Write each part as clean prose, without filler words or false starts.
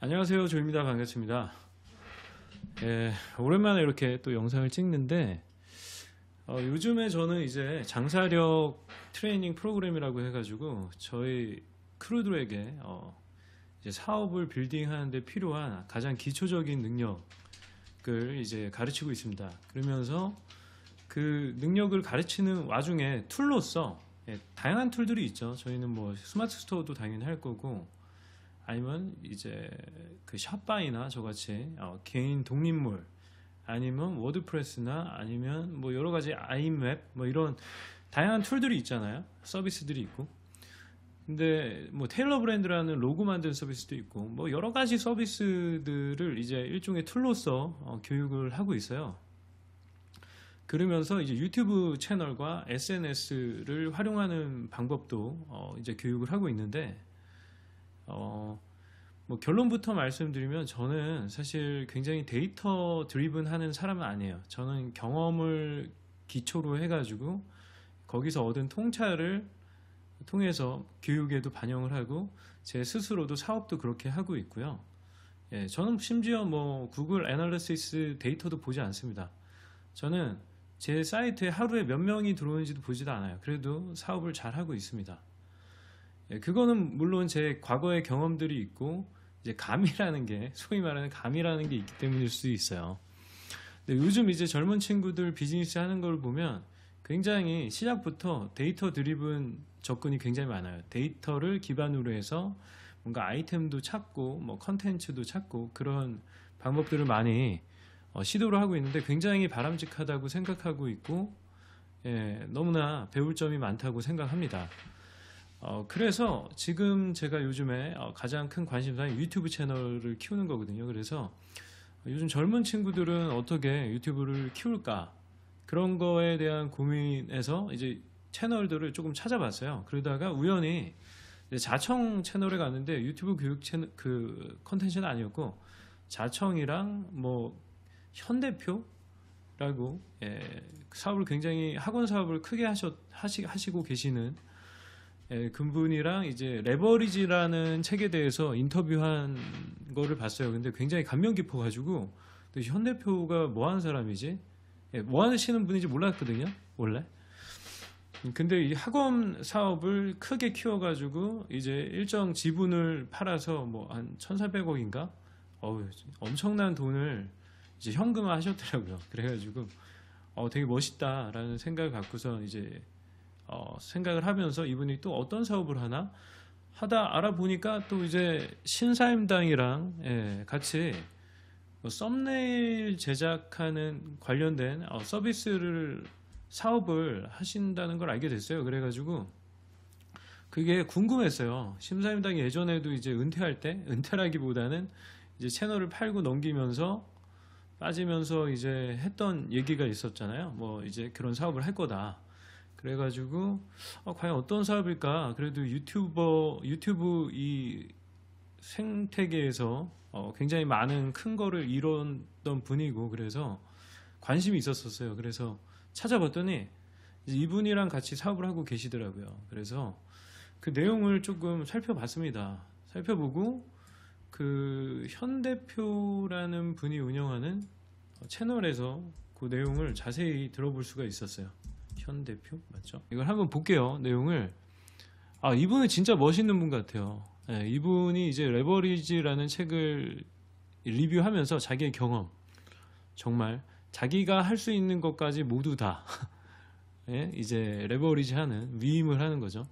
안녕하세요, 조입니다. 반갑습니다. 오랜만에 이렇게 또 영상을 찍는데 요즘에 저는 이제 장사력 트레이닝 프로그램이라고 해가지고 저희 크루들에게 이제 사업을 빌딩하는 데 필요한 가장 기초적인 능력을 이제 가르치고 있습니다. 그러면서 그 능력을 가르치는 와중에 툴로서 다양한 툴들이 있죠. 저희는 뭐 스마트 스토어도 당연히 할 거고, 아니면 이제 그 샷바이나 저같이 개인 독립물, 아니면 워드프레스나 아니면 뭐 여러 가지 아이맵 뭐 이런 다양한 툴들이 있잖아요. 서비스들이 있고. 근데 뭐 테일러 브랜드라는 로고 만드는 서비스도 있고, 뭐 여러 가지 서비스들을 이제 일종의 툴로서 교육을 하고 있어요. 그러면서 이제 유튜브 채널과 SNS를 활용하는 방법도 이제 교육을 하고 있는데, 뭐 결론부터 말씀드리면 저는 사실 굉장히 데이터 드리븐 하는 사람은 아니에요. 저는 경험을 기초로 해가지고 거기서 얻은 통찰을 통해서 교육에도 반영을 하고 제 스스로도 사업도 그렇게 하고 있고요. 저는 심지어 뭐 구글 애널리시스 데이터도 보지 않습니다. 저는 제 사이트에 하루에 몇 명이 들어오는지도 보지도 않아요. 그래도 사업을 잘 하고 있습니다. 그거는 물론 제 과거의 경험들이 있고 이제 감이라는 게, 소위 말하는 감이라는 게 있기 때문일 수도 있어요. 근데 요즘 이제 젊은 친구들 비즈니스 하는 걸 보면 굉장히 시작부터 데이터 드리븐 접근이 굉장히 많아요. 데이터를 기반으로 해서 뭔가 아이템도 찾고 뭐 컨텐츠도 찾고 그런 방법들을 많이 시도를 하고 있는데 굉장히 바람직하다고 생각하고 있고, 너무나 배울 점이 많다고 생각합니다. 그래서 지금 제가 요즘에 가장 큰 관심사는 유튜브 채널을 키우는 거거든요. 그래서 요즘 젊은 친구들은 어떻게 유튜브를 키울까, 그런 거에 대한 고민에서 이제 채널들을 조금 찾아봤어요. 그러다가 우연히 이제 자청 채널에 갔는데 유튜브 교육 채널 그 컨텐츠는 아니었고, 자청이랑 뭐 현대표라고 사업을 굉장히 학원 사업을 크게 하시고 계시는 그분이랑 이제 레버리지라는 책에 대해서 인터뷰한 거를 봤어요. 근데 굉장히 감명 깊어가지고, 또 현 대표가 뭐 하는 사람이지? 뭐 하시는 분인지 몰랐거든요, 원래. 근데 이 학원 사업을 크게 키워가지고 이제 일정 지분을 팔아서 뭐 한 1,400억인가? 엄청난 돈을 이제 현금화 하셨더라고요. 그래가지고 되게 멋있다라는 생각을 갖고서 이제 생각을 하면서 이분이 또 어떤 사업을 하나 하다 알아보니까 또 이제 신사임당이랑 같이 뭐 썸네일 제작하는 관련된 서비스를 사업을 하신다는 걸 알게 됐어요. 그래가지고 그게 궁금했어요. 신사임당이 예전에도 이제 은퇴할 때, 은퇴라기보다는 이제 채널을 팔고 넘기면서 빠지면서 이제 했던 얘기가 있었잖아요. 뭐 이제 그런 사업을 할 거다. 그래가지고 과연 어떤 사업일까? 그래도 유튜브 이 생태계에서 굉장히 많은 큰 거를 이뤘던 분이고, 그래서 관심이 있었었어요. 그래서 찾아봤더니 이제 이분이랑 같이 사업을 하고 계시더라고요. 그래서 그 내용을 조금 살펴봤습니다. 살펴보고 그 현 대표라는 분이 운영하는 채널에서 그 내용을 자세히 들어볼 수가 있었어요. 현 대표 맞죠? 이걸 한번 볼게요. 내용을. 이분은 진짜 멋있는 분 같아요. 이분이 이제 레버리지라는 책을 리뷰하면서 자기의 경험, 정말 자기가 할 수 있는 것까지 모두 다 이제 레버리지하는, 위임을 하는 거죠.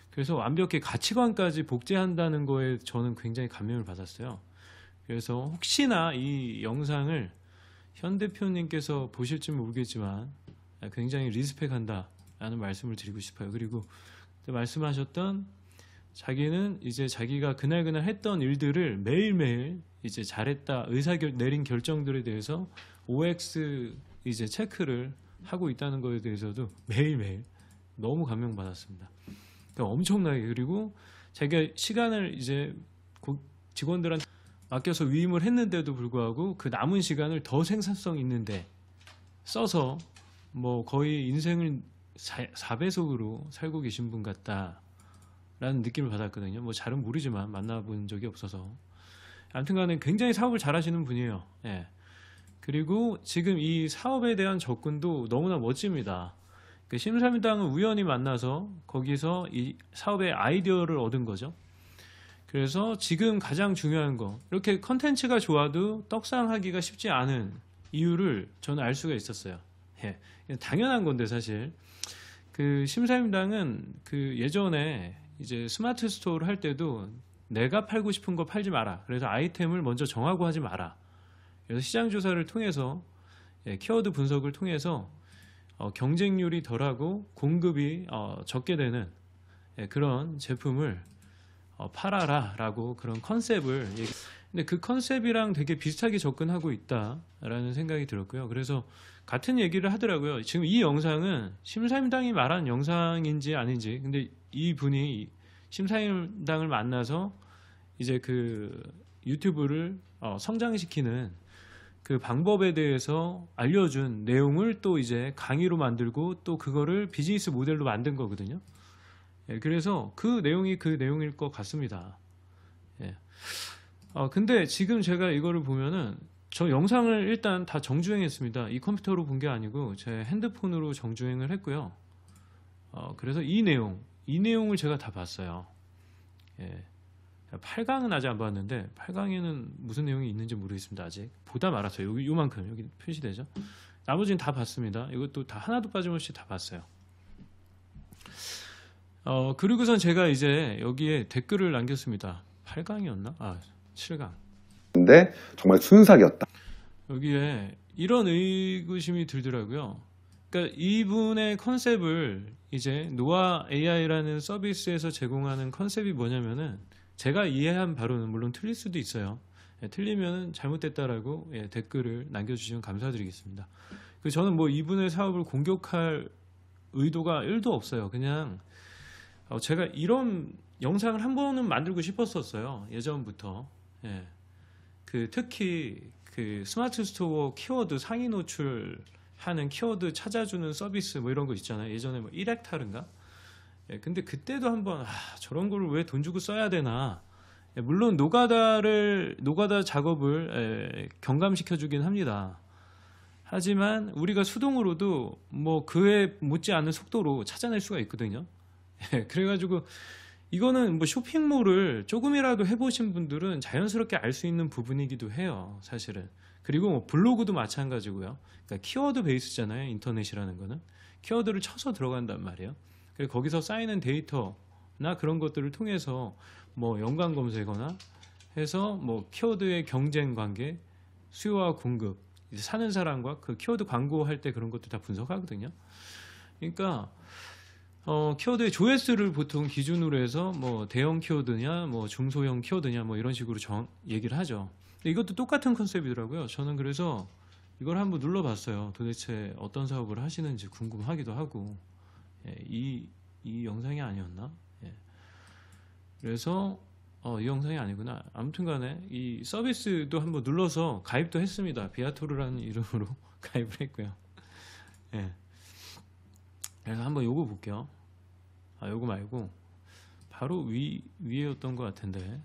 그래서 완벽히 가치관까지 복제한다는 거에 저는 굉장히 감명을 받았어요. 그래서 혹시나 이 영상을 현 대표님께서 보실지 모르겠지만 굉장히 리스펙한다 라는 말씀을 드리고 싶어요. 그리고 말씀하셨던 자기는 이제 자기가 그날 했던 일들을 매일매일 이제 잘했다, 내린 결정들에 대해서 OX 이제 체크를 하고 있다는 거에 대해서도 매일매일 너무 감명받았습니다. 그러니까 엄청나게. 그리고 자기가 시간을 이제 직원들한테 맡겨서 위임을 했는데도 불구하고 그 남은 시간을 더 생산성 있는데 써서 뭐 거의 인생을 4배속으로 살고 계신 분 같다라는 느낌을 받았거든요. 뭐 잘은 모르지만 만나본 적이 없어서. 아무튼간에 굉장히 사업을 잘하시는 분이에요. 예. 그리고 지금 이 사업에 대한 접근도 너무나 멋집니다. 그 심사임당을 우연히 만나서 거기서 이 사업의 아이디어를 얻은 거죠. 그래서 지금 가장 중요한 거, 이렇게 컨텐츠가 좋아도 떡상하기가 쉽지 않은 이유를 저는 알 수가 있었어요. 예. 당연한 건데 사실 그 심사임당은 그 예전에 이제 스마트 스토어를 할 때도 내가 팔고 싶은 거 팔지 마라. 그래서 아이템을 먼저 정하고 하지 마라. 그래서 시장 조사를 통해서 키워드 분석을 통해서 경쟁률이 덜하고 공급이 적게 되는 그런 제품을 팔아라라고 그런 컨셉을 근데 그 컨셉이랑 되게 비슷하게 접근하고 있다라는 생각이 들었고요. 그래서 같은 얘기를 하더라고요. 지금 이 영상은 심사임당이 말한 영상인지 아닌지, 근데 이 분이 심사임당을 만나서 이제 그 유튜브를 성장시키는 그 방법에 대해서 알려준 내용을 또 이제 강의로 만들고 또 그거를 비즈니스 모델로 만든 거거든요. 예, 그래서 그 내용이 그 내용일 것 같습니다. 예. 근데 지금 제가 이거를 보면은 저 영상을 일단 다 정주행했습니다. 이 컴퓨터로 본 게 아니고 제 핸드폰으로 정주행을 했고요. 그래서 이 내용을 제가 다 봤어요. 예. 8강은 아직 안 봤는데 8강에는 무슨 내용이 있는지 모르겠습니다. 아직 보다 말았어요. 여기 요만큼 여기 표시되죠. 나머지는 다 봤습니다. 이것도 다 하나도 빠짐없이 다 봤어요. 그리고선 제가 이제 여기에 댓글을 남겼습니다. 8강이었나? 7강. 근데 정말 순삭이었다. 여기에 이런 의구심이 들더라고요. 그러니까 이분의 컨셉을 이제 노아 AI라는 서비스에서 제공하는 컨셉이 뭐냐면은 제가 이해한 바로는 물론 틀릴 수도 있어요. 틀리면 잘못됐다라고 댓글을 남겨주시면 감사드리겠습니다. 저는 뭐 이분의 사업을 공격할 의도가 1도 없어요. 그냥 제가 이런 영상을 한 번은 만들고 싶었었어요. 예전부터. 특히 그 스마트 스토어 키워드 상위 노출하는 키워드 찾아주는 서비스 뭐 이런 거 있잖아요. 예전에 뭐 1헥타르인가? 근데 그때도 한번 저런 걸 왜 돈 주고 써야 되나? 물론 노가다 작업을 경감시켜 주긴 합니다. 하지만 우리가 수동으로도 뭐 그에 못지않은 속도로 찾아낼 수가 있거든요. 그래가지고 이거는 뭐 쇼핑몰을 조금이라도 해보신 분들은 자연스럽게 알 수 있는 부분이기도 해요, 사실은. 그리고 뭐 블로그도 마찬가지고요. 그러니까 키워드 베이스잖아요, 인터넷이라는 거는. 키워드를 쳐서 들어간단 말이에요. 그리고 거기서 쌓이는 데이터나 그런 것들을 통해서 뭐 연관 검색어나 해서 뭐 키워드의 경쟁 관계, 수요와 공급, 이제 사는 사람과 그 키워드 광고할 때 그런 것도 다 분석하거든요. 그러니까 키워드의 조회수를 보통 기준으로 해서 뭐 대형 키워드냐, 뭐 중소형 키워드냐, 뭐 이런 식으로 얘기를 하죠. 근데 이것도 똑같은 컨셉이더라고요. 저는 그래서 이걸 한번 눌러봤어요. 도대체 어떤 사업을 하시는지 궁금하기도 하고. 이 영상이 아니었나? 그래서 이 영상이 아니구나. 아무튼간에 이 서비스도 한번 눌러서 가입도 했습니다. 비아토르라는 이름으로 가입을 했고요. 그래서 한번 요거 볼게요. 요거 말고 바로 위에였던 것 같은데.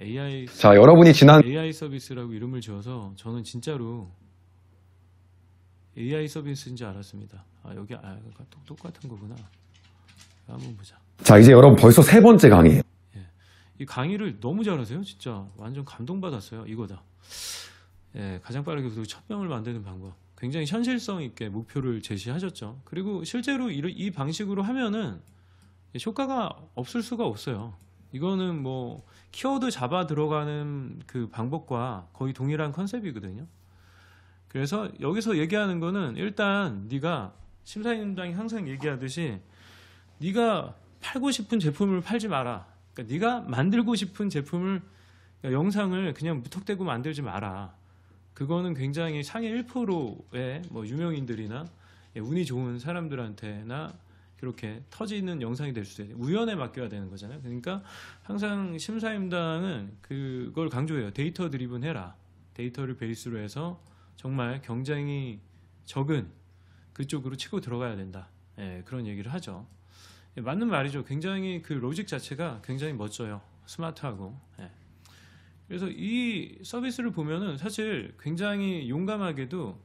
AI 자, 여러분이 지난 AI 서비스라고 이름을 지어서 저는 진짜로 AI 서비스인지 알았습니다. 여기 똑같은 거구나. 한번 보자. 자, 이제 여러분 벌써 3번째 강의예요. 이 강의를 너무 잘하세요. 진짜 완전 감동받았어요. 이거다. 가장 빠르게 1000명을 만드는 방법. 굉장히 현실성 있게 목표를 제시하셨죠. 그리고 실제로 이 방식으로 하면은 효과가 없을 수가 없어요. 이거는 뭐 키워드 잡아 들어가는 그 방법과 거의 동일한 컨셉이거든요. 그래서 여기서 얘기하는 거는 일단 네가 심사위원장이 항상 얘기하듯이 네가 팔고 싶은 제품을 팔지 마라. 그러니까 네가 만들고 싶은 제품을, 그러니까 영상을 그냥 무턱대고 만들지 마라. 그거는 굉장히 상위 1%의 뭐 유명인들이나 운이 좋은 사람들한테나 그렇게 터지는 영상이 될 수도 있어요. 우연에 맡겨야 되는 거잖아요. 그러니까 항상 심사임당은 그걸 강조해요. 데이터 드리븐 해라. 데이터를 베이스로 해서 정말 경쟁이 적은 그쪽으로 치고 들어가야 된다. 그런 얘기를 하죠. 맞는 말이죠. 굉장히 그 로직 자체가 굉장히 멋져요. 스마트하고. 그래서 이 서비스를 보면은 사실 굉장히 용감하게도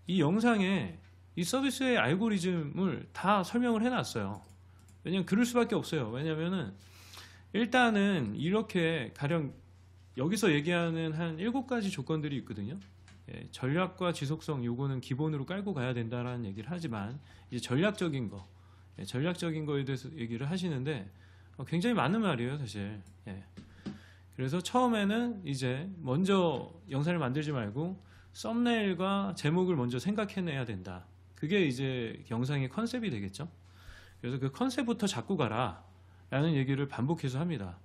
이 영상에 이 서비스의 알고리즘을 다 설명을 해놨어요. 왜냐면 그럴 수밖에 없어요. 왜냐면은 일단은 이렇게 가령 여기서 얘기하는 한 7가지 조건들이 있거든요. 예, 전략과 지속성 요거는 기본으로 깔고 가야 된다라는 얘기를 하지만 이제 전략적인 거, 전략적인 거에 대해서 얘기를 하시는데 굉장히 맞는 말이에요, 사실. 예. 그래서 처음에는 이제 먼저 영상을 만들지 말고 썸네일과 제목을 먼저 생각해내야 된다. 그게 이제 영상의 컨셉이 되겠죠. 그래서 그 컨셉부터 잡고 가라 라는 얘기를 반복해서 합니다.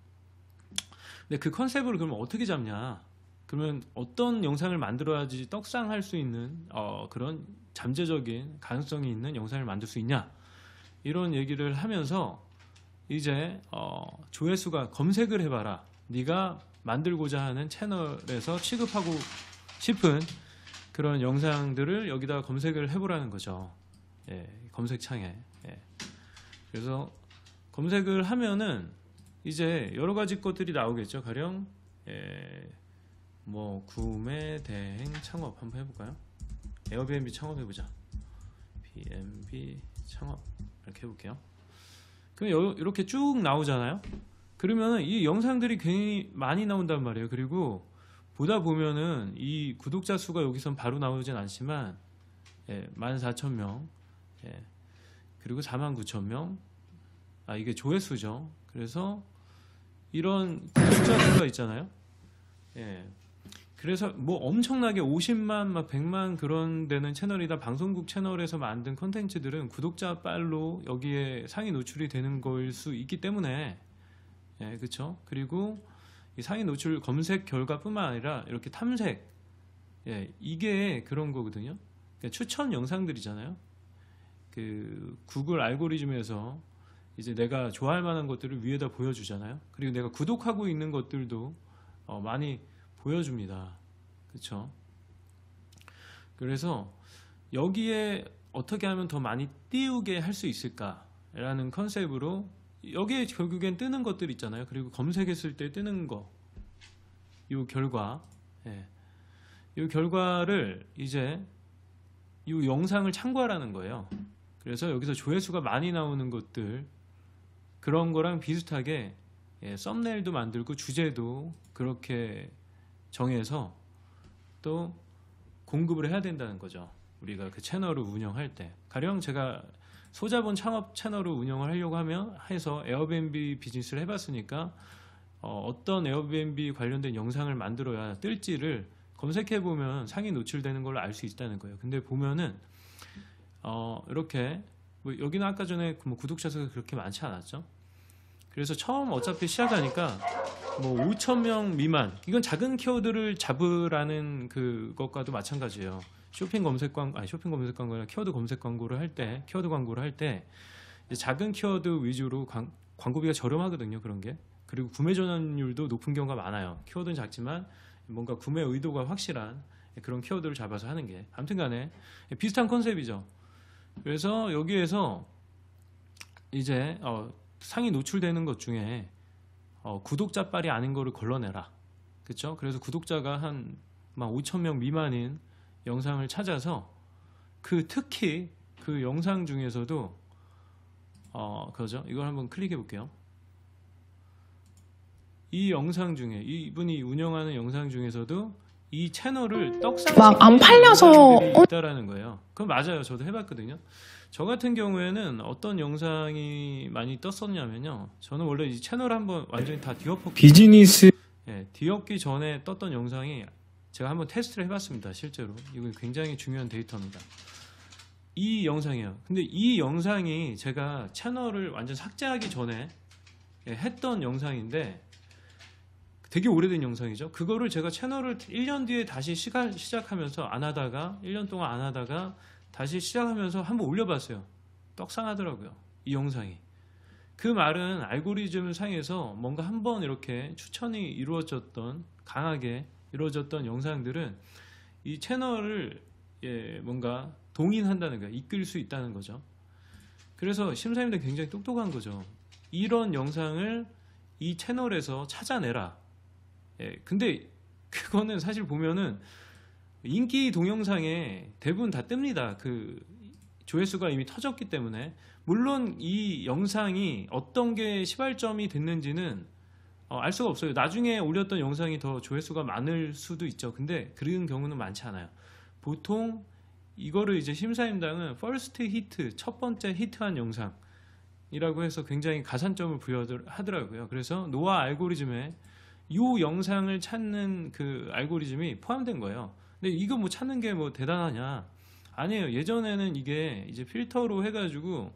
근데 그 컨셉을 그러면 어떻게 잡냐? 그러면 어떤 영상을 만들어야지 떡상할 수 있는 그런 잠재적인 가능성이 있는 영상을 만들 수 있냐? 이런 얘기를 하면서 이제 조회수가 검색을 해봐라. 네가 만들고자 하는 채널에서 취급하고 싶은 그런 영상들을 여기다 검색을 해보라는 거죠. 예, 검색창에. 예. 그래서 검색을 하면은 이제 여러 가지 것들이 나오겠죠. 가령 뭐 구매 대행 창업 한번 해볼까요? 에어비앤비 창업해보자. B&B 창업 이렇게 해볼게요. 그럼 이렇게 쭉 나오잖아요. 그러면은 이 영상들이 굉장히 많이 나온단 말이에요. 그리고 보다 보면은 이 구독자 수가 여기선 바로 나오진 않지만 14,000명, 그리고 49,000명. 이게 조회수죠. 그래서 이런 구독자 수가 있잖아요. 그래서 뭐 엄청나게 50만, 막 100만 그런 되는 채널이다. 방송국 채널에서 만든 콘텐츠들은 구독자 빨로 여기에 상위 노출이 되는 거일 수 있기 때문에, 그렇죠. 그리고 이 상위 노출 검색 결과뿐만 아니라 이렇게 탐색, 이게 그런 거거든요. 그러니까 추천 영상들이잖아요. 그 구글 알고리즘에서 이제 내가 좋아할 만한 것들을 위에다 보여주잖아요. 그리고 내가 구독하고 있는 것들도 많이 보여줍니다. 그렇죠? 그래서 여기에 어떻게 하면 더 많이 띄우게 할 수 있을까라는 컨셉으로 여기에 결국엔 뜨는 것들 있잖아요. 그리고 검색했을 때 뜨는 거, 이 결과, 이 결과를 이제 이 영상을 참고하라는 거예요. 그래서 여기서 조회수가 많이 나오는 것들, 그런 거랑 비슷하게 썸네일도 만들고 주제도 그렇게 정해서 또 공급을 해야 된다는 거죠. 우리가 그 채널을 운영할 때. 가령 제가 소자본 창업 채널을 운영을 하려고 해서 에어비앤비 비즈니스를 해봤으니까 어떤 에어비앤비 관련된 영상을 만들어야 뜰지를 검색해보면 상위 노출되는 걸로 알 수 있다는 거예요. 근데 보면은 이렇게 뭐 여기는 아까 전에 뭐 구독자 수가 그렇게 많지 않았죠. 그래서 처음 어차피 시작하니까 뭐 5,000명 미만, 이건 작은 키워드를 잡으라는 그것과도 마찬가지예요. 쇼핑 검색 광고, 쇼핑 검색 광고나 키워드 검색 광고를 할 때, 키워드 광고를 할 때 작은 키워드 위주로 광고비가 저렴하거든요. 그런 게. 그리고 구매 전환율도 높은 경우가 많아요. 키워드는 작지만 뭔가 구매 의도가 확실한 그런 키워드를 잡아서 하는 게. 아무튼 간에 비슷한 컨셉이죠. 그래서 여기에서 이제 상위 노출되는 것 중에 구독자 빨이 아닌 거를 걸러내라. 그렇죠? 그래서 구독자가 한 5,000명 미만인 영상을 찾아서 특히 그 영상 중에서도 그거죠. 이걸 한번 클릭해 볼게요. 이 영상 중에 이분이 운영하는 영상 중에서도 이 채널을 떡상 막 안 팔려서 있다라는 거예요. 그건 맞아요. 저도 해봤거든요. 저 같은 경우에는 어떤 영상이 많이 떴었냐면요. 저는 원래 이 채널 한번 완전히 다 뒤엎었고 비즈니스 뒤엎기 전에 떴던 영상이 제가 한번 테스트를 해봤습니다. 실제로 이건 굉장히 중요한 데이터입니다. 이 영상이에요. 근데 이 영상이 제가 채널을 완전 삭제하기 전에 했던 영상인데 되게 오래된 영상이죠. 그거를 제가 채널을 1년 뒤에 다시 시작하면서 안 하다가 1년 동안 안 하다가 다시 시작하면서 한번 올려봤어요. 떡상하더라고요. 이 영상이. 그 말은 알고리즘 상에서 뭔가 한번 이렇게 추천이 이루어졌던, 강하게 이루어졌던 영상들은 이 채널을 뭔가 동인한다는 거예요. 이끌 수 있다는 거죠. 그래서 심사위원들 굉장히 똑똑한 거죠. 이런 영상을 이 채널에서 찾아내라. 근데 그거는 사실 보면은 인기 동영상에 대부분 다 뜹니다. 그 조회수가 이미 터졌기 때문에. 물론 이 영상이 어떤 게 시발점이 됐는지는 알 수가 없어요. 나중에 올렸던 영상이 더 조회수가 많을 수도 있죠. 근데 그런 경우는 많지 않아요. 보통 이거를 이제 심사임당은 퍼스트 히트, 첫 번째 히트한 영상이라고 해서 굉장히 가산점을 부여하더라고요. 그래서 노아 알고리즘에 이 영상을 찾는 그 알고리즘이 포함된 거예요. 근데 이거 뭐 찾는 게 뭐 대단하냐? 아니에요. 예전에는 이게 이제 필터로 해가지고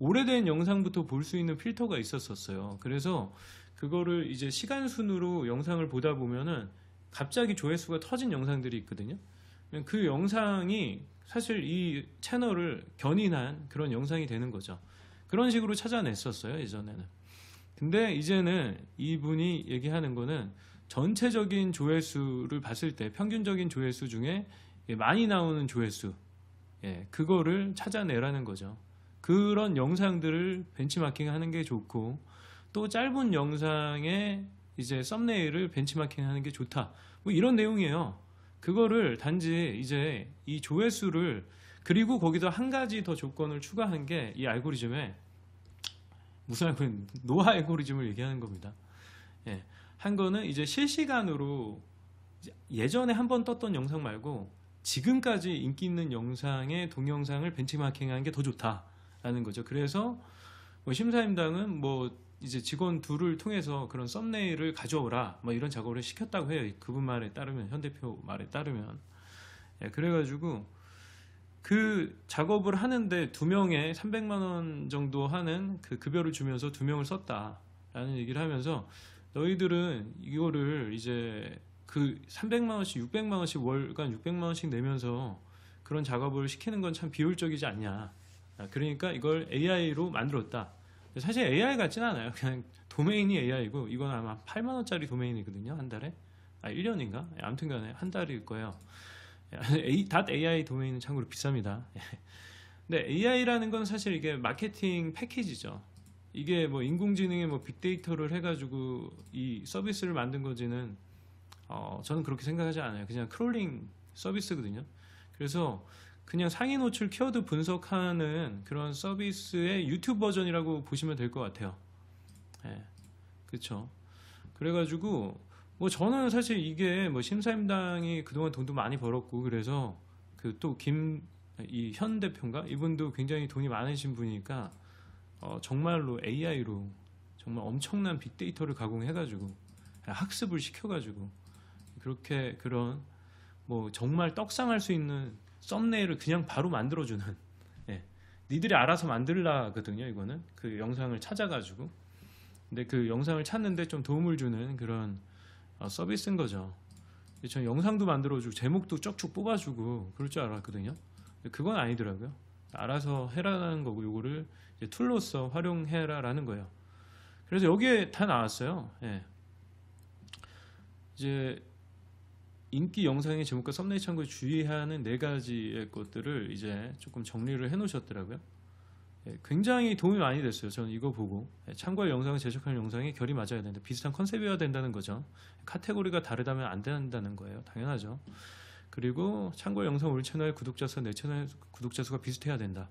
오래된 영상부터 볼 수 있는 필터가 있었어요. 그래서 그거를 이제 시간 순으로 영상을 보다 보면은 갑자기 조회수가 터진 영상들이 있거든요. 그 영상이 사실 이 채널을 견인한 그런 영상이 되는 거죠. 그런 식으로 찾아냈었어요, 예전에는. 근데 이제는 이분이 얘기하는 거는 전체적인 조회수를 봤을 때 평균적인 조회수 중에 많이 나오는 조회수, 그거를 찾아내라는 거죠. 그런 영상들을 벤치마킹 하는 게 좋고, 또 짧은 영상에 이제 썸네일을 벤치마킹 하는 게 좋다. 뭐 이런 내용이에요. 그거를 단지 이제 이 조회수를, 그리고 거기다 한 가지 더 조건을 추가한 게 이 알고리즘에, 무슨 알고리즘? 노아 알고리즘을 얘기하는 겁니다. 한 거는 이제 실시간으로 예전에 한 번 떴던 영상 말고 지금까지 인기 있는 영상의 동영상을 벤치마킹하는 게 더 좋다라는 거죠. 그래서 뭐 심사임당은 뭐 이제 직원 둘을 통해서 그런 썸네일을 가져오라 뭐 이런 작업을 시켰다고 해요. 그분 말에 따르면, 현 대표 말에 따르면. 그래가지고 그 작업을 하는데 2명에 300만 원 정도 하는 그 급여를 주면서 2명을 썼다라는 얘기를 하면서, 너희들은 이거를 이제 그 300만 원씩 600만 원씩 월간 600만 원씩 내면서 그런 작업을 시키는 건 참 비효율적이지 않냐. 그러니까 이걸 AI로 만들었다. 사실 AI 같진 않아요. 그냥 도메인이 AI고, 이건 아마 8만 원짜리 도메인이거든요, 한 달에. 1년인가? 아무튼 간에 한 달일 거예요. .ai 도메인은 참고로 비쌉니다. 근데 AI라는 건 사실 이게 마케팅 패키지죠. 이게 뭐 인공지능에 뭐 빅데이터를 해가지고 이 서비스를 만든 거지는 저는 그렇게 생각하지 않아요. 그냥 크롤링 서비스거든요. 그래서 그냥 상위 노출 키워드 분석하는 그런 서비스의 유튜브 버전이라고 보시면 될 것 같아요. 그렇죠. 그래가지고 뭐 저는 사실 이게 뭐 심사임당이 그동안 돈도 많이 벌었고, 그래서 그 또 이 현 대표인가, 이분도 굉장히 돈이 많으신 분이니까 정말로 AI로 정말 엄청난 빅데이터를 가공해가지고 학습을 시켜가지고 그렇게 그런 뭐 정말 떡상할 수 있는 썸네일을 그냥 바로 만들어주는, 니들이 알아서 만들라거든요. 이거는 그 영상을 찾아가지고, 근데 그 영상을 찾는데 좀 도움을 주는 그런 서비스인 거죠. 저는 영상도 만들어주고 제목도 쭉쭉 뽑아주고 그럴 줄 알았거든요. 그건 아니더라고요. 알아서 해라라는 거고, 요거를 이제 툴로서 활용해라라는 거예요. 그래서 여기에 다 나왔어요. 이제 인기 영상의 제목과 썸네일 참고에 주의하는 4가지의 것들을 이제 조금 정리를 해 놓으셨더라고요. 굉장히 도움이 많이 됐어요. 저는 이거 보고 참고할 영상을 제작하는 영상이 결이 맞아야 된다. 비슷한 컨셉이어야 된다는 거죠. 카테고리가 다르다면 안 된다는 거예요. 당연하죠. 그리고 참고할 영상 우리 채널 구독자 수와 내 채널 구독자 수가 비슷해야 된다.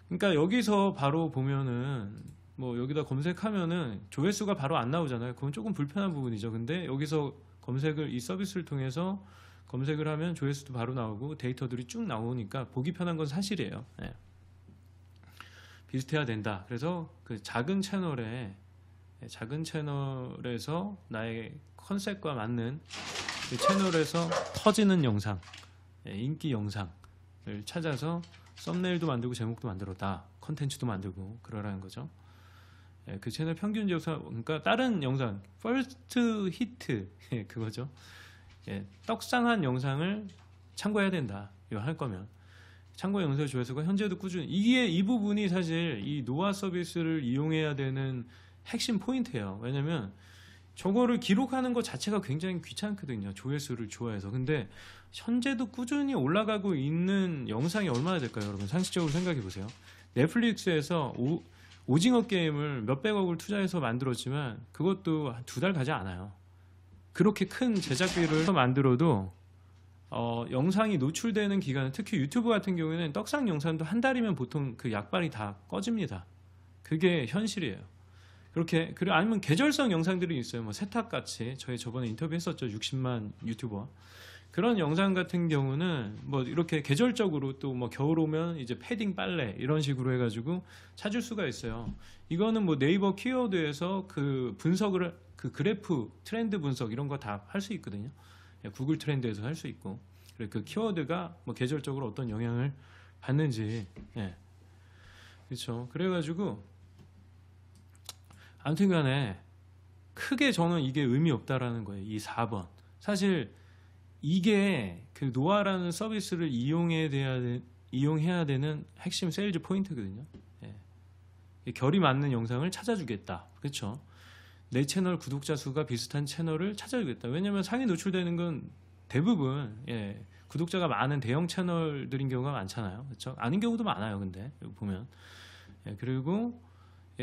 그러니까 여기서 바로 보면은 뭐 여기다 검색하면은 조회수가 바로 안 나오잖아요. 그건 조금 불편한 부분이죠. 근데 여기서 검색을, 이 서비스를 통해서 검색을 하면 조회수도 바로 나오고 데이터들이 쭉 나오니까 보기 편한 건 사실이에요. 비슷해야 된다. 그래서 그 작은 채널에서 나의 컨셉과 맞는 그 채널에서 터지는 영상, 인기 영상을 찾아서 썸네일도 만들고 제목도 만들었다. 컨텐츠도 만들고 그러라는 거죠. 그 채널 평균 조회수, 그러니까 다른 영상 퍼스트 히트 그거죠. 떡상한 영상을 참고해야 된다. 이거 할 거면 참고 영상 조회수가 현재도 꾸준히, 이게 이 부분이 사실 이 노아 서비스를 이용해야 되는 핵심 포인트예요. 왜냐면 저거를 기록하는 것 자체가 굉장히 귀찮거든요. 조회수를 좋아해서. 근데 현재도 꾸준히 올라가고 있는 영상이 얼마나 될까요, 여러분? 상식적으로 생각해 보세요. 넷플릭스에서 오징어 게임을 몇백억을 투자해서 만들었지만 그것도 2달 가지 않아요. 그렇게 큰 제작비를 만들어도 영상이 노출되는 기간은, 특히 유튜브 같은 경우에는 떡상 영상도 한 달이면 보통 그 약발이 다 꺼집니다. 그게 현실이에요. 그렇게, 그리고 아니면 계절성 영상들이 있어요. 뭐 세탁같이 저희 저번에 인터뷰했었죠. 60만 유튜버. 그런 영상 같은 경우는 뭐 이렇게 계절적으로 또 뭐 겨울 오면 이제 패딩 빨래 이런 식으로 해가지고 찾을 수가 있어요. 이거는 뭐 네이버 키워드에서 그 분석을, 그 그래프 트렌드 분석 이런 거 다 할 수 있거든요. 구글 트렌드에서 할 수 있고, 그리고 그 키워드가 뭐 계절적으로 어떤 영향을 받는지, 그렇죠. 그래가지고 아무튼간에 크게 저는 이게 의미 없다라는 거예요. 이 4번. 사실 이게 그 노아라는 서비스를 이용해야 되는 핵심 세일즈 포인트거든요. 결이 맞는 영상을 찾아주겠다. 그렇죠. 내 채널 구독자 수가 비슷한 채널을 찾아주겠다. 왜냐하면 상위 노출되는 건 대부분 구독자가 많은 대형 채널들인 경우가 많잖아요. 그렇죠. 아닌 경우도 많아요. 근데 보면 그리고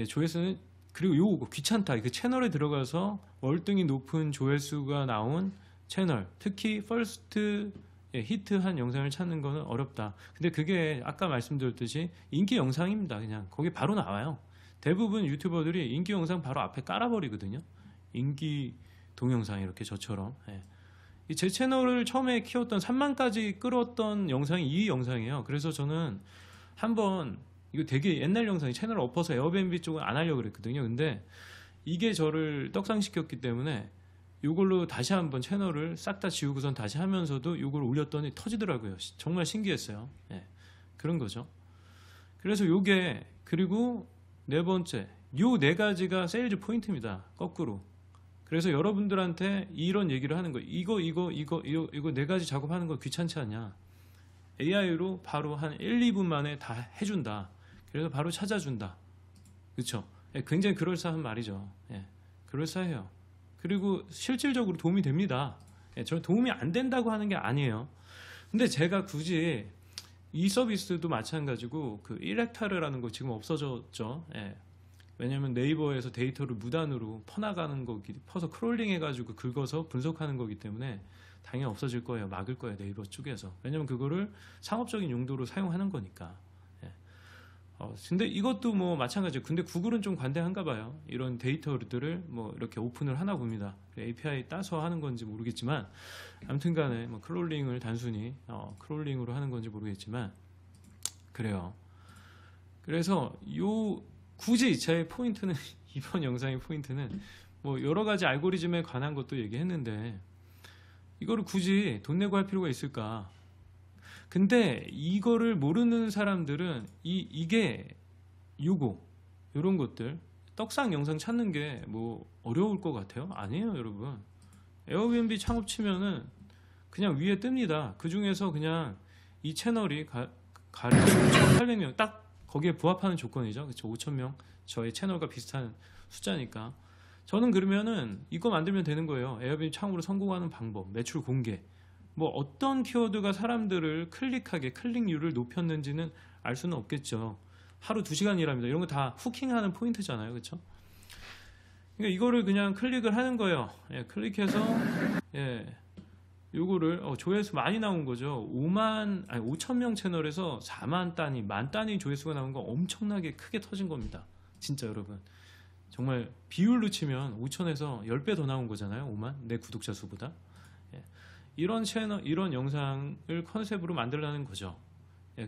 조회수는, 그리고 요거 귀찮다. 그 채널에 들어가서 월등히 높은 조회수가 나온 채널, 특히 퍼스트 히트한 영상을 찾는 거는 어렵다. 근데 그게 아까 말씀드렸듯이 인기 영상입니다. 그냥 거기 바로 나와요. 대부분 유튜버들이 인기 영상 바로 앞에 깔아버리거든요. 인기 동영상 이렇게 저처럼. 제 채널을 처음에 키웠던 3만까지 끌었던 영상이 이 영상이에요. 그래서 저는 한번, 이거 되게 옛날 영상이, 채널을 엎어서 에어비앤비 쪽은 안 하려고 그랬거든요. 근데 이게 저를 떡상시켰기 때문에 이걸로 다시 한번 채널을 싹 다 지우고선 다시 하면서도 이걸 올렸더니 터지더라고요. 정말 신기했어요. 그런 거죠. 그래서 요게, 그리고 네 번째, 요 네 가지가 세일즈 포인트입니다. 거꾸로. 그래서 여러분들한테 이런 얘기를 하는 거예요. 이거 네 가지 작업하는 거 귀찮지 않냐? AI로 바로 한 1, 2분 만에 다 해준다. 그래서 바로 찾아준다. 그렇죠? 굉장히 그럴싸한 말이죠. 그럴싸해요. 그리고 실질적으로 도움이 됩니다. 저는 도움이 안 된다고 하는 게 아니에요. 근데 제가 굳이 이 서비스도 마찬가지고 그 1헥타르라는 거 지금 없어졌죠. 왜냐하면 네이버에서 데이터를 무단으로 퍼나가는 거기, 퍼서 크롤링 해가지고 긁어서 분석하는 거기 때문에 당연히 없어질 거예요. 막을 거예요. 네이버 쪽에서. 왜냐하면 그거를 상업적인 용도로 사용하는 거니까. 근데 이것도 뭐 마찬가지예요. 근데 구글은 좀 관대한가 봐요. 이런 데이터들을 뭐 이렇게 오픈을 하나 봅니다. API 따서 하는 건지 모르겠지만, 아무튼 간에 뭐 크롤링을 단순히 크롤링으로 하는 건지 모르겠지만 그래요. 그래서 굳이 제 포인트는 이번 영상의 포인트는 뭐 여러 가지 알고리즘에 관한 것도 얘기했는데, 이거를 굳이 돈 내고 할 필요가 있을까? 근데 이거를 모르는 사람들은 이게 요런 것들, 떡상 영상 찾는 게 뭐 어려울 것 같아요? 아니에요, 여러분. 에어비앤비 창업 치면은 그냥 위에 뜹니다. 그 중에서 그냥 이 채널이 가령 5,800명, 딱 거기에 부합하는 조건이죠. 그렇죠? 5,000명, 저의 채널과 비슷한 숫자니까. 저는 그러면은 이거 만들면 되는 거예요. 에어비앤비 창업으로 성공하는 방법, 매출 공개. 뭐 어떤 키워드가 사람들을 클릭률을 높였는지는 알 수는 없겠죠. 하루 2시간 일합니다. 이런 거 다 후킹하는 포인트잖아요. 그렇죠? 그러니까 이거를 그냥 클릭을 하는 거예요. 클릭해서 요거를 조회수 많이 나온 거죠. 5,000명 채널에서 4만 단위, 만 단위 조회수가 나온 거 엄청나게 크게 터진 겁니다. 진짜 여러분. 정말 비율로 치면 5,000에서 10배 더 나온 거잖아요. 5만 내 구독자 수보다. 이런 채널, 이런 영상을 컨셉으로 만들라는 거죠.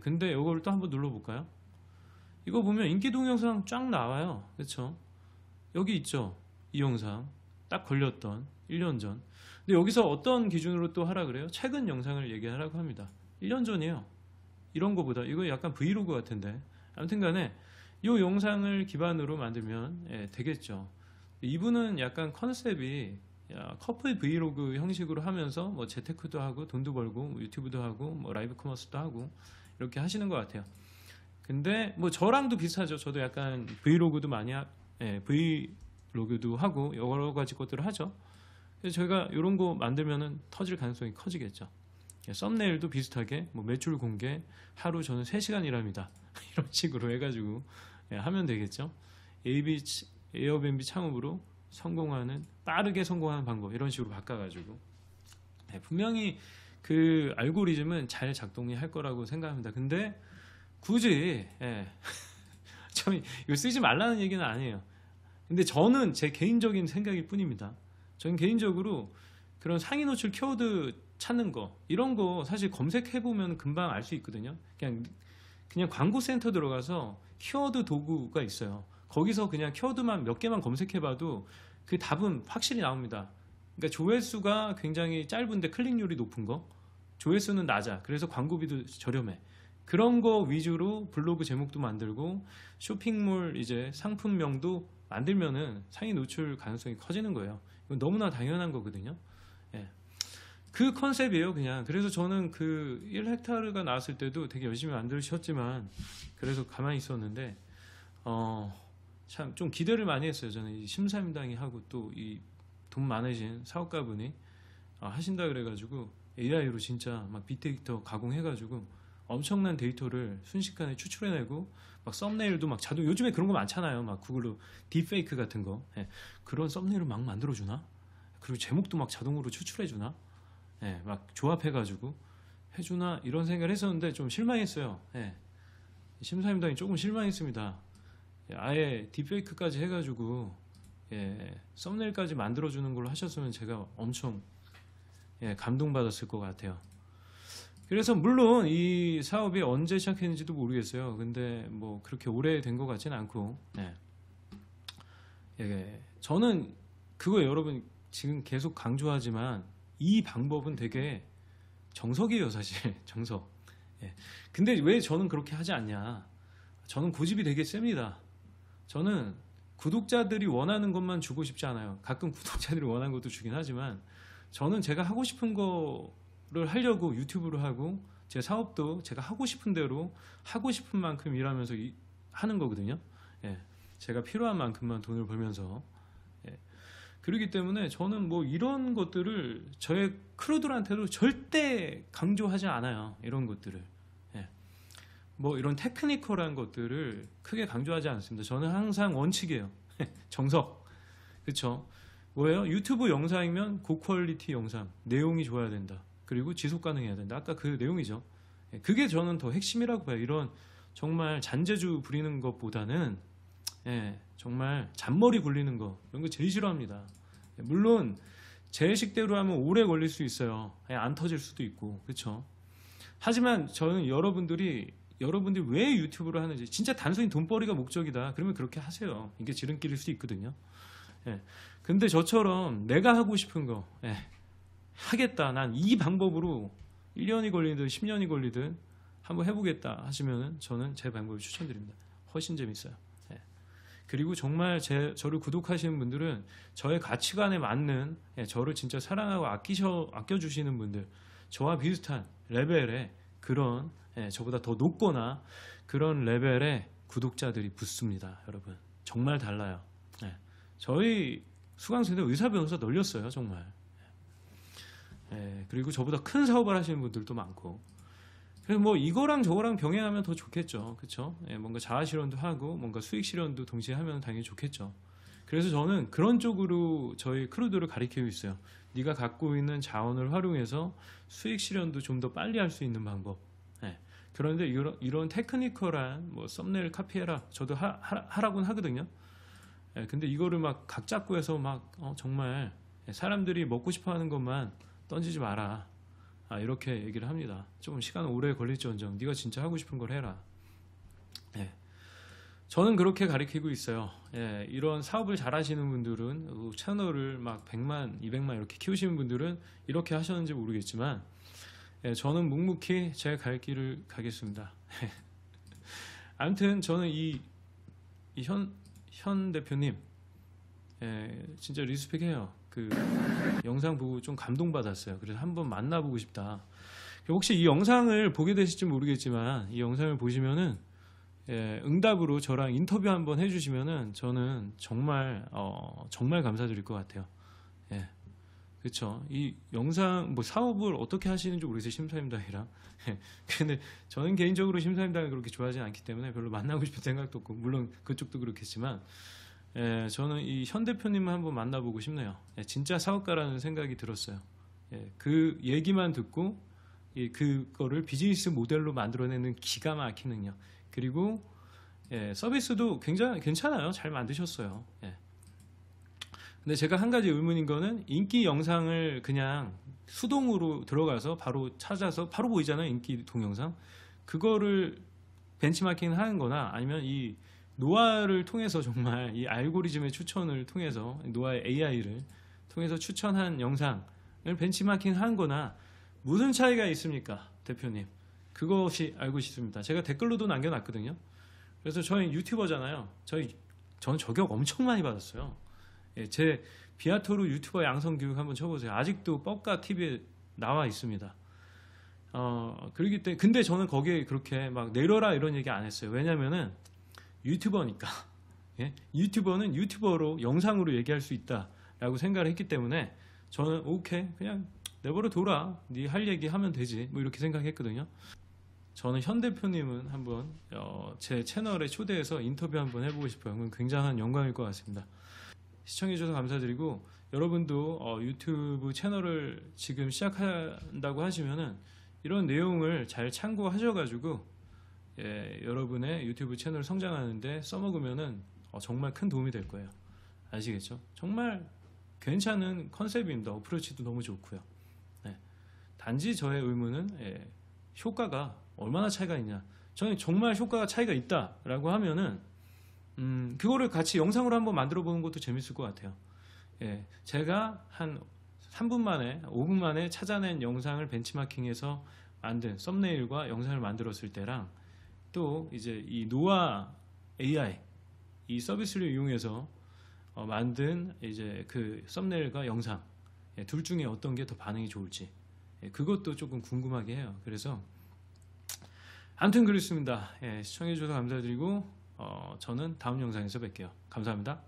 근데 이걸 또 한번 눌러볼까요? 이거 보면 인기 동영상 쫙 나와요. 그렇죠? 여기 있죠. 이 영상 딱 걸렸던 1년 전. 근데 여기서 어떤 기준으로 또 하라 그래요? 최근 영상을 얘기하라고 합니다. 1년 전이에요. 이런 거보다 이거 약간 브이로그 같은데. 아무튼 간에 이 영상을 기반으로 만들면 되겠죠. 이분은 약간 컨셉이 커플 브이로그 형식으로 하면서 뭐 재테크도 하고 돈도 벌고 뭐 유튜브도 하고 뭐 라이브 커머스도 하고 이렇게 하시는 것 같아요. 근데 뭐 저랑도 비슷하죠. 저도 약간 브이로그도 브이로그도 하고 여러 가지 것들을 하죠. 그래서 저희가 이런 거 만들면은 터질 가능성이 커지겠죠. 썸네일도 비슷하게 뭐 매출 공개, 하루 저는 3시간 일합니다. 이런 식으로 해가지고 하면 되겠죠. 에어비앤비 창업으로 빠르게 성공하는 방법 이런 식으로 바꿔가지고 분명히 그 알고리즘은 잘 작동이 할 거라고 생각합니다. 근데 굳이 저 이거 쓰지 말라는 얘기는 아니에요. 근데 저는 제 개인적인 생각일 뿐입니다. 저는 개인적으로 그런 상위 노출 키워드 찾는 거 이런 거 사실 검색해 보면 금방 알 수 있거든요. 그냥 광고 센터 들어가서 키워드 도구가 있어요. 거기서 그냥 키워드만 몇 개만 검색해 봐도 그 답은 확실히 나옵니다. 그러니까 조회수가 굉장히 짧은데 클릭률이 높은 거, 조회수는 낮아. 그래서 광고비도 저렴해. 그런 거 위주로 블로그 제목도 만들고 쇼핑몰 이제 상품명도 만들면은 상위 노출 가능성이 커지는 거예요. 이건 너무나 당연한 거거든요. 예. 그 컨셉이에요, 그냥. 그래서 저는 그 1헥타르가 나왔을 때도 되게 열심히 만드셨지만 그래서 가만히 있었는데 참 좀 기대를 많이 했어요. 저는 이 심사임당이 하고 또 이 돈 많으신 사업가분이 하신다 그래가지고 AI로 진짜 막 빅데이터 가공해가지고 엄청난 데이터를 순식간에 추출해내고 막 썸네일도 막 자동 요즘에 그런 거 많잖아요. 막 구글로 딥페이크 같은 거 그런 썸네일을 막 만들어주나? 그리고 제목도 막 자동으로 추출해주나? 막 조합해가지고 해주나? 이런 생각을 했었는데 좀 실망했어요. 심사임당이 조금 실망했습니다. 아예 딥페이크까지 해가지고 썸네일까지 만들어주는 걸로 하셨으면 제가 엄청 감동받았을 것 같아요. 그래서 물론 이 사업이 언제 시작했는지도 모르겠어요. 근데 뭐 그렇게 오래된 것 같지는 않고 저는 그거 여러분 지금 계속 강조하지만 이 방법은 되게 정석이에요. 사실 정석. 근데 왜 저는 그렇게 하지 않냐. 저는 고집이 되게 셉니다. 저는 구독자들이 원하는 것만 주고 싶지 않아요. 가끔 구독자들이 원하는 것도 주긴 하지만 저는 제가 하고 싶은 거를 하려고 유튜브를 하고 제 사업도 제가 하고 싶은 대로 하고 싶은 만큼 일하면서 하는 거거든요. 제가 필요한 만큼만 돈을 벌면서 그렇기 때문에 저는 뭐 이런 것들을 저의 크루들한테도 절대 강조하지 않아요. 이런 것들을 뭐 이런 테크니컬한 것들을 크게 강조하지 않습니다. 저는 항상 원칙이에요. 정석. 그쵸? 뭐예요? 유튜브 영상이면 고퀄리티 영상, 내용이 좋아야 된다. 그리고 지속 가능해야 된다. 아까 그 내용이죠. 그게 저는 더 핵심이라고 봐요. 이런 정말 잔재주 부리는 것보다는 정말 잔머리 굴리는 거 이런 거 제일 싫어합니다. 물론 제 식대로 하면 오래 걸릴 수 있어요. 안 터질 수도 있고 그렇죠. 하지만 저는 여러분들이 왜 유튜브를 하는지 진짜 단순히 돈벌이가 목적이다 그러면 그렇게 하세요. 이게 지름길일 수 있거든요. 근데 저처럼 내가 하고 싶은 거 하겠다. 난 이 방법으로 1년이 걸리든 10년이 걸리든 한번 해보겠다 하시면은 저는 제 방법을 추천드립니다. 훨씬 재밌어요. 그리고 정말 저를 구독하시는 분들은 저의 가치관에 맞는 저를 진짜 사랑하고 아껴주시는 분들, 저와 비슷한 레벨의 그런 저보다 더 높거나 그런 레벨의 구독자들이 붙습니다. 여러분 정말 달라요. 저희 수강생들 의사 변호사 널렸어요. 정말. 그리고 저보다 큰 사업을 하시는 분들도 많고 그래서 뭐 이거랑 저거랑 병행하면 더 좋겠죠. 그렇죠? 뭔가 자아 실현도 하고 뭔가 수익 실현도 동시에 하면 당연히 좋겠죠. 그래서 저는 그런 쪽으로 저희 크루들을 가리키고 있어요. 네가 갖고 있는 자원을 활용해서 수익 실현도 좀 더 빨리 할 수 있는 방법. 그런데 이런 테크니컬한 뭐 썸네일 카피해라. 저도 하라고는 하거든요. 근데 이거를 막 각 잡고 해서 막 정말 사람들이 먹고 싶어하는 것만 던지지 마라. 이렇게 얘기를 합니다. 좀 시간 오래 걸릴지언정 네가 진짜 하고 싶은 걸 해라. 저는 그렇게 가르치고 있어요. 이런 사업을 잘 하시는 분들은 채널을 막 100만, 200만 이렇게 키우시는 분들은 이렇게 하셨는지 모르겠지만 저는 묵묵히 제 갈 길을 가겠습니다. 아무튼 저는 이 현 대표님 진짜 리스펙해요. 그 영상 보고 좀 감동받았어요. 그래서 한번 만나보고 싶다. 혹시 이 영상을 보게 되실지 모르겠지만 이 영상을 보시면은 응답으로 저랑 인터뷰 한번 해주시면은 저는 정말 정말 감사드릴 것 같아요. 그렇죠. 이 영상 뭐 사업을 어떻게 하시는지 모르겠어요. 심사임당이랑. 근데 저는 개인적으로 심사임당을 그렇게 좋아하지 않기 때문에 별로 만나고 싶은 생각도 없고 물론 그쪽도 그렇겠지만 저는 이 현 대표님을 한번 만나보고 싶네요. 진짜 사업가라는 생각이 들었어요. 그 얘기만 듣고 그거를 비즈니스 모델로 만들어내는 기가 막힌 능력, 그리고 서비스도 굉장히 괜찮아요. 잘 만드셨어요. 근데 제가 한 가지 의문인 거는 인기 영상을 그냥 수동으로 들어가서 바로 찾아서 바로 보이잖아요. 인기 동영상. 그거를 벤치마킹 하는 거나 아니면 이 노아를 통해서 정말 이 알고리즘의 추천을 통해서 노아의 AI를 통해서 추천한 영상을 벤치마킹 하는 거나 무슨 차이가 있습니까? 대표님. 그것이 알고 싶습니다. 제가 댓글로도 남겨놨거든요. 그래서 저희 유튜버잖아요. 저는 저격 엄청 많이 받았어요. 제 비아토르 유튜버 양성 교육 한번 쳐보세요. 아직도 뻑가 TV에 나와 있습니다. 그러기 때문에 근데 저는 거기에 그렇게 막 내려라 이런 얘기 안 했어요. 왜냐면은 유튜버니까. 유튜버는 유튜버로 영상으로 얘기할 수 있다라고 생각을 했기 때문에 저는 오케이 그냥 내버려 둬라. 네 할 얘기 하면 되지. 뭐 이렇게 생각했거든요. 저는 현 대표님은 한번 제 채널에 초대해서 인터뷰 한번 해보고 싶어요. 그건 굉장한 영광일 것 같습니다. 시청해주셔서 감사드리고 여러분도 유튜브 채널을 지금 시작한다고 하시면은 이런 내용을 잘 참고하셔가지고 여러분의 유튜브 채널 성장하는데 써먹으면은 정말 큰 도움이 될 거예요. 아시겠죠? 정말 괜찮은 컨셉입니다. 어프로치도 너무 좋고요. 단지 저의 의문은 효과가 얼마나 차이가 있냐. 저는 정말 효과가 차이가 있다라고 하면은 그거를 같이 영상으로 한번 만들어 보는 것도 재밌을 것 같아요. 제가 한 3분 만에 5분 만에 찾아낸 영상을 벤치마킹해서 만든 썸네일과 영상을 만들었을 때랑 또 이제 이 노아 AI 이 서비스를 이용해서 만든 이제 그 썸네일과 영상 둘 중에 어떤 게 더 반응이 좋을지 그것도 조금 궁금하게 해요. 그래서 아무튼 그렇습니다. 시청해 주셔서 감사드리고 저는 다음 영상에서 뵐게요. 감사합니다.